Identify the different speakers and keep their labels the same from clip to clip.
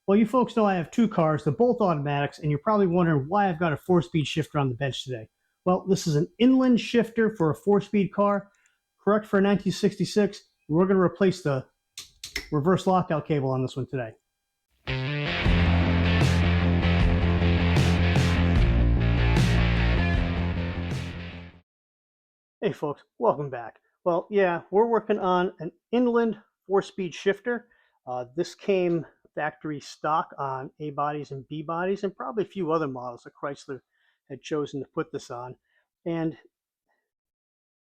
Speaker 1: Well, you folks know I have two cars, they're both automatics, and you're probably wondering why I've got a four-speed shifter on the bench today. Well, this is an inland shifter for a four-speed car, correct for 1966. We're going to replace the reverse lockout cable on this one today. Hey folks, welcome back. Well, yeah, we're working on an inland four-speed shifter. This came factory stock on A bodies and B bodies, and probably a few other models that Chrysler had chosen to put this on. And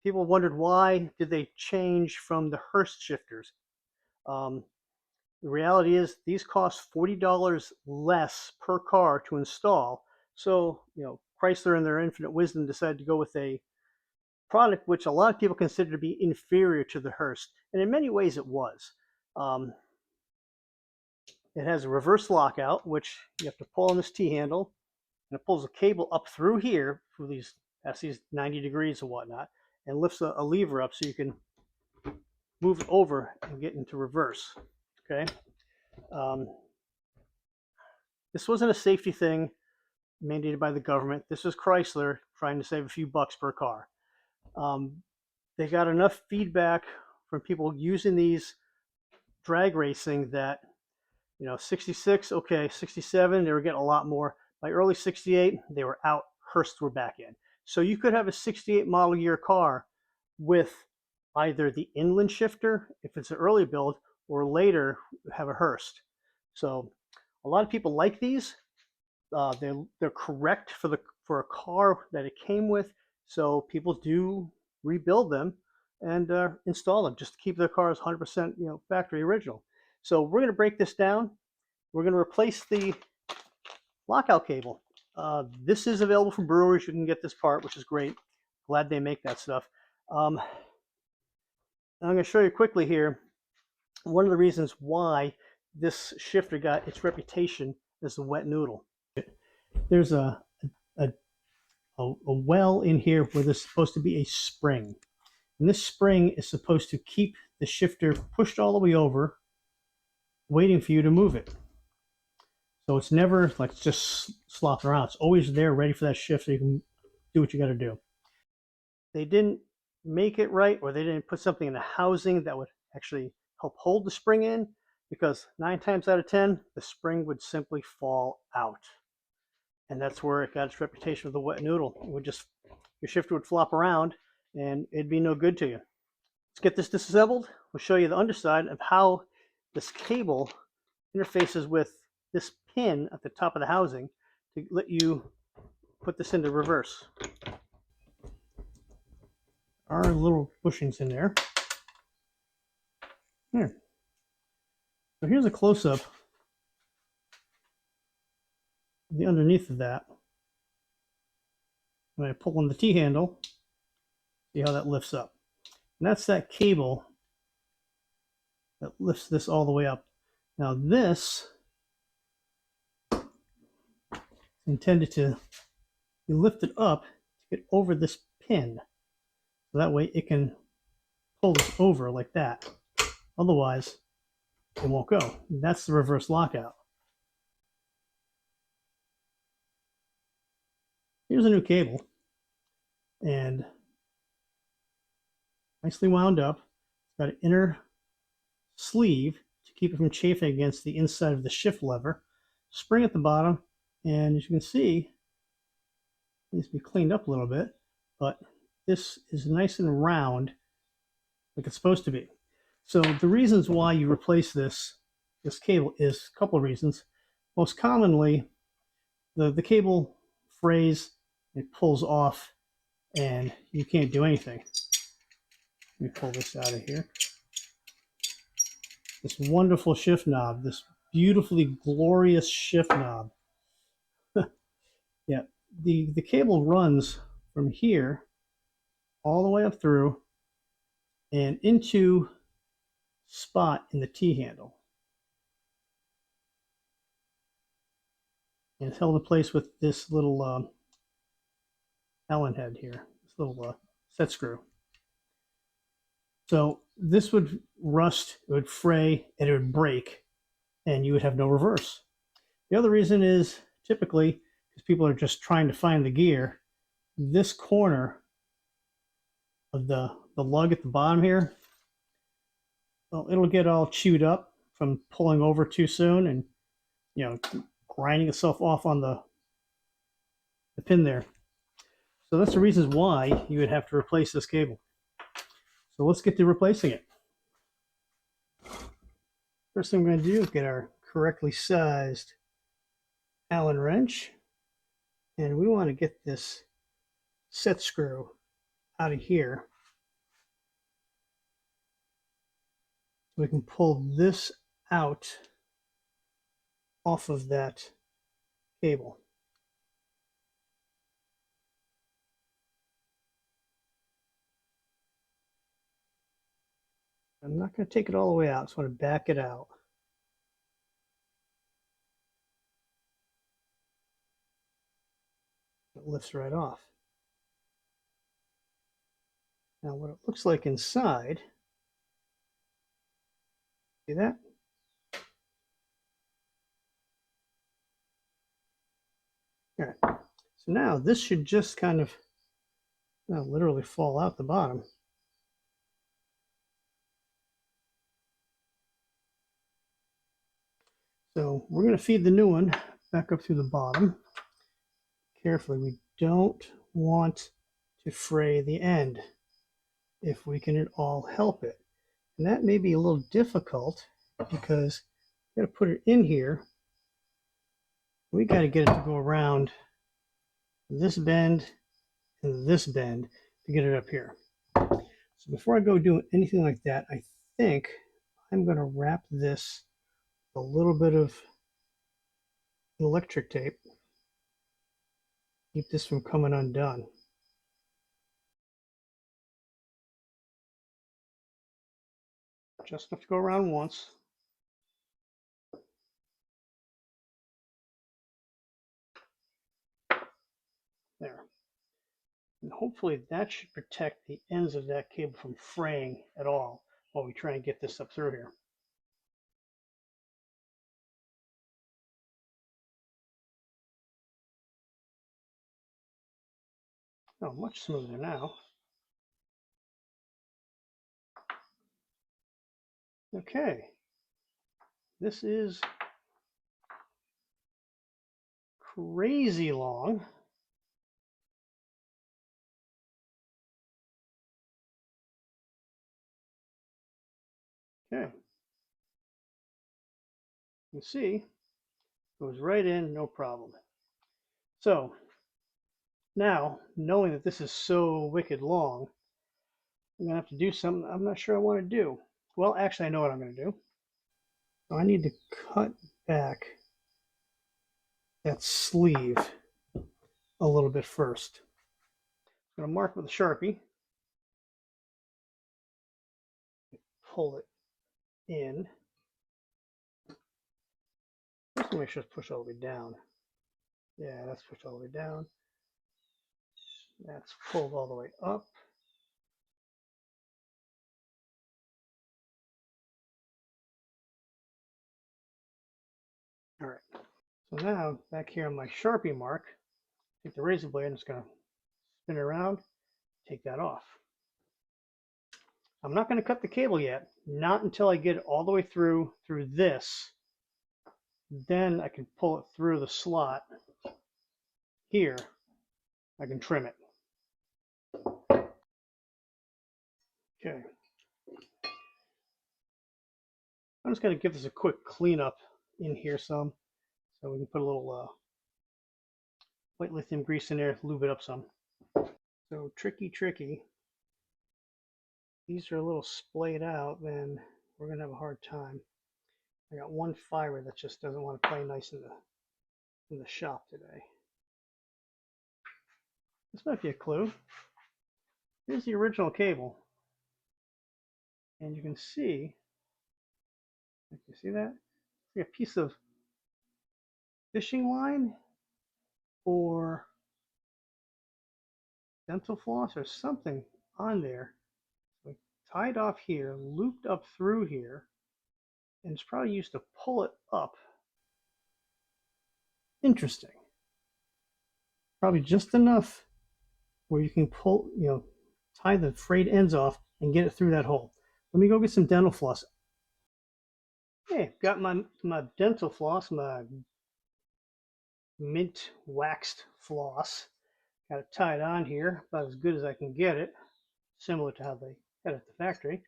Speaker 1: people wondered, why did they change from the Hurst shifters? The reality is these cost $40 less per car to install. So, Chrysler in their infinite wisdom decided to go with a product which a lot of people consider to be inferior to the Hurst, and in many ways it was. It has a reverse lockout, which you have to pull on this T-handle, and it pulls a cable up through here, through these, past these 90 degrees and whatnot, and lifts a lever up so you can move it over and get into reverse. Okay. This wasn't a safety thing mandated by the government. This was Chrysler trying to save a few bucks per car. They got enough feedback from people using these drag racing that, 66, okay, 67, they were getting a lot more. By early 68, they were out. Hurst were back in. So you could have a 68 model year car with either the inland shifter, if it's an early build, or later have a Hurst. So a lot of people like these. They're correct for a car that it came with. So people do rebuild them and install them just to keep their cars 100% factory original. So we're going to break this down. We're going to replace the lockout cable. This is available from breweries. You can get this part, which is great. Glad they make that stuff. I'm going to show you quickly here one of the reasons why this shifter got its reputation as the wet noodle. There's a well in here where there's supposed to be a spring. And this spring is supposed to keep the shifter pushed all the way over, waiting for you to move it. So it's never like just slopping around. It's always there ready for that shift so you can do what you got to do. They didn't make it right, or they didn't put something in the housing that would actually help hold the spring in, because 9 times out of 10, the spring would simply fall out. And that's where it got its reputation of the wet noodle. It would just, your shifter would flop around and it'd be no good to you. Let's get this disassembled. We'll show you the underside of how this cable interfaces with this pin at the top of the housing to let you put this into reverse. Our little bushings in there. Here. So here's a close-up of the underneath of that. I'm going to pull on the T-handle, see how that lifts up. And that's that cable that lifts this all the way up. Now this is intended to be lifted up to get over this pin. So that way it can pull this over like that. Otherwise, it won't go. And that's the reverse lockout. Here's a new cable. And nicely wound up. It's got an inner sleeve to keep it from chafing against the inside of the shift lever. Spring at the bottom. And as you can see, it needs to be cleaned up a little bit. But this is nice and round like it's supposed to be. So the reasons why you replace this cable is a couple of reasons. Most commonly, the cable frays, it pulls off and you can't do anything. Let me pull this out of here. This wonderful shift knob, this beautifully glorious shift knob. Yeah, the cable runs from here all the way up through and into spot in the T-handle. And it's held in place with this little Allen head here, this little set screw. So this would rust, it would fray, and it would break and you would have no reverse. The other reason is typically because people are just trying to find the gear. This corner of the lug at the bottom here, well, it'll get all chewed up from pulling over too soon and you know grinding itself off on the pin there. So that's the reasons why you would have to replace this cable. So let's get to replacing it. First thing we're going to do is get our correctly sized Allen wrench, and we want to get this set screw out of here so we can pull this out off of that cable. I'm not going to take it all the way out, I just want to back it out. It lifts right off. Now what it looks like inside, see that? All right, so now this should just kind of literally fall out the bottom. So we're going to feed the new one back up through the bottom. Carefully, we don't want to fray the end if we can at all help it. And that may be a little difficult because we got to put it in here. We got to get it to go around this bend and this bend to get it up here. So before I go do anything like that, I think I'm going to wrap this with a little bit of electric tape. Keep this from coming undone. Just enough to go around once. There. And hopefully that should protect the ends of that cable from fraying at all while we try and get this up through here. Oh, much smoother now. Okay. This is crazy long. Okay. You can see, goes right in, no problem. So now, knowing that this is so wicked long, I'm going to have to do something I'm not sure I want to do. Well, actually, I know what I'm going to do. So I need to cut back that sleeve a little bit first. I'm going to mark with a Sharpie. Pull it in. Just make sure it's pushed all the way down. Yeah, that's pushed all the way down. That's pulled all the way up. All right. So now back here on my Sharpie mark, take the razor blade and it's going to spin it around, take that off. I'm not going to cut the cable yet, not until I get it all the way through this. Then I can pull it through the slot here. I can trim it. Okay. I'm just going to give this a quick cleanup in here some, so we can put a little white lithium grease in there, lube it up some. So tricky. These are a little splayed out, then we're going to have a hard time. I got one fiber that just doesn't want to play nice in the shop today. This might be a clue. Here's the original cable. And you can see, you see that? It's like a piece of fishing line or dental floss or something on there. So tied off here, looped up through here. and it's probably used to pull it up. Interesting. Probably just enough where you can pull, tie the frayed ends off and get it through that hole. Let me go get some dental floss. Hey, got my dental floss, my mint waxed floss. Got it tied on here, about as good as I can get it, similar to how they had it at the factory.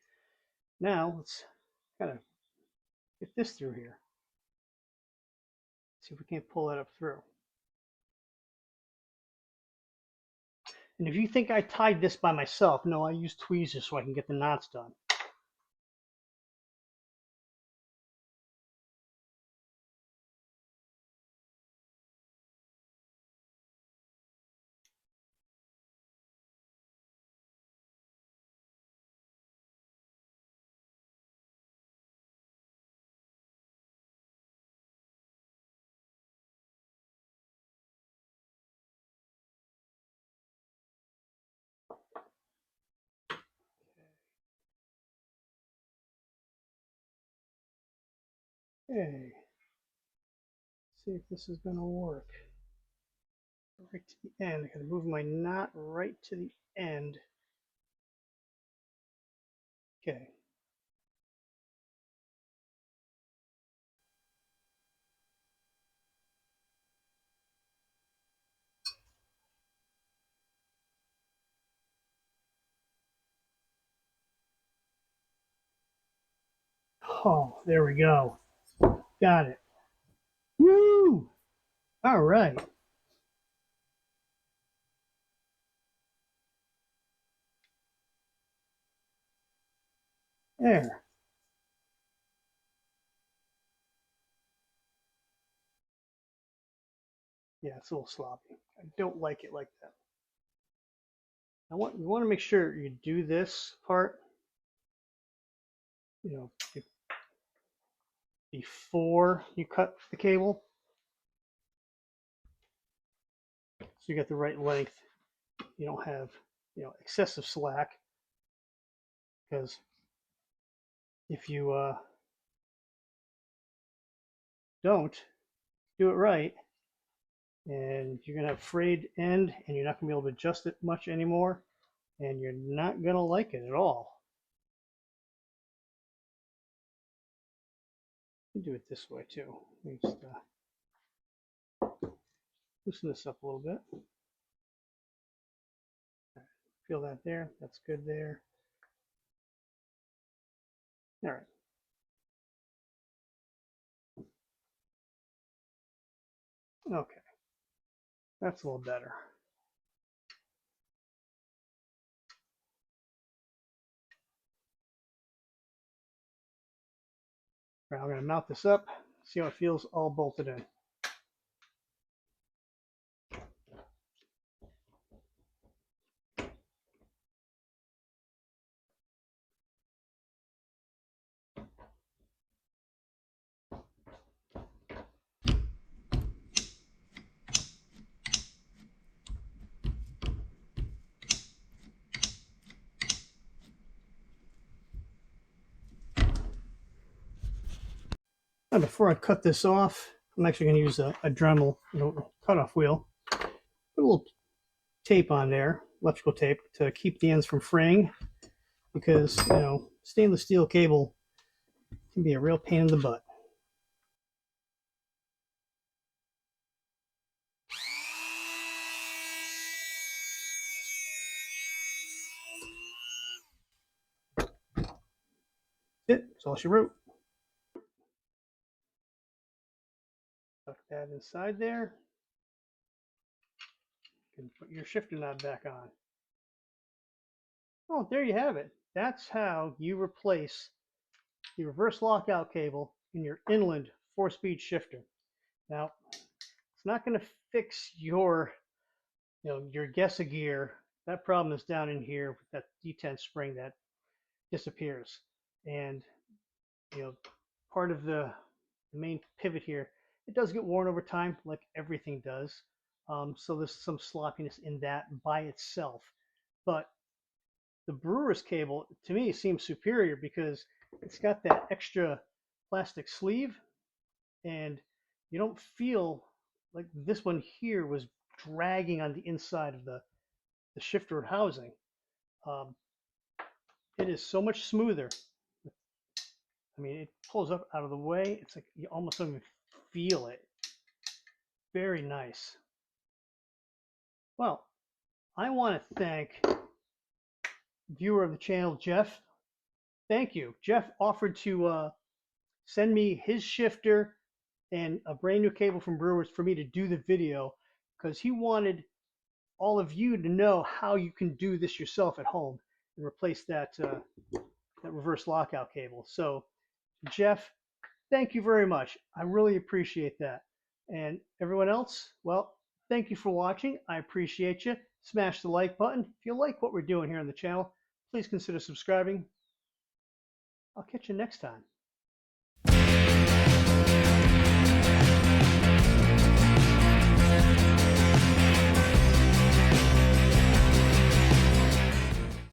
Speaker 1: Now let's kind of get this through here. See if we can't pull that up through. And if you think I tied this by myself, no, I use tweezers so I can get the knots done. Okay, see if this is going to work. Right to the end. I gotta move my knot right to the end. Okay. Oh, there we go. Got it. Woo! All right. There. Yeah, it's a little sloppy. I don't like it like that. You want to make sure you do this part, you know, before you cut the cable, so you get the right length. You don't have, excessive slack, because if you don't do it right, and you're going to have frayed end, and you're not going to be able to adjust it much anymore, and you're not going to like it at all. You can do it this way too. Let me just loosen this up a little bit. Feel that there? That's good there. All right. Okay. That's a little better. Right, I'm going to mount this up, see how it feels all bolted in. Now, before I cut this off, I'm actually going to use a Dremel cutoff wheel. Put a little tape on there, electrical tape, to keep the ends from fraying, because stainless steel cable can be a real pain in the butt. That's all she wrote. Tuck that inside there. You can put your shifter knob back on. Oh, there you have it. That's how you replace the reverse lockout cable in your inland 4-speed shifter. Now, it's not going to fix your Gessa gear. That problem is down in here with that D10 spring that disappears. And part of the main pivot here, it does get worn over time, like everything does. So there's some sloppiness in that by itself. But the brewer's cable, to me, seems superior because it's got that extra plastic sleeve, and you don't feel like this one here was dragging on the inside of the shifter housing. Um, it is so much smoother. I mean, it pulls up out of the way. It's like you almost don't even feel it. Very nice. Well, I want to thank viewer of the channel, Jeff. Thank you. Jeff offered to send me his shifter and a brand new cable from Brewers for me to do the video because he wanted all of you to know how you can do this yourself at home and replace that reverse lockout cable. So, Jeff, thank you very much. I really appreciate that. And everyone else, well, thank you for watching. I appreciate you. Smash the like button. If you like what we're doing here on the channel, please consider subscribing. I'll catch you next time.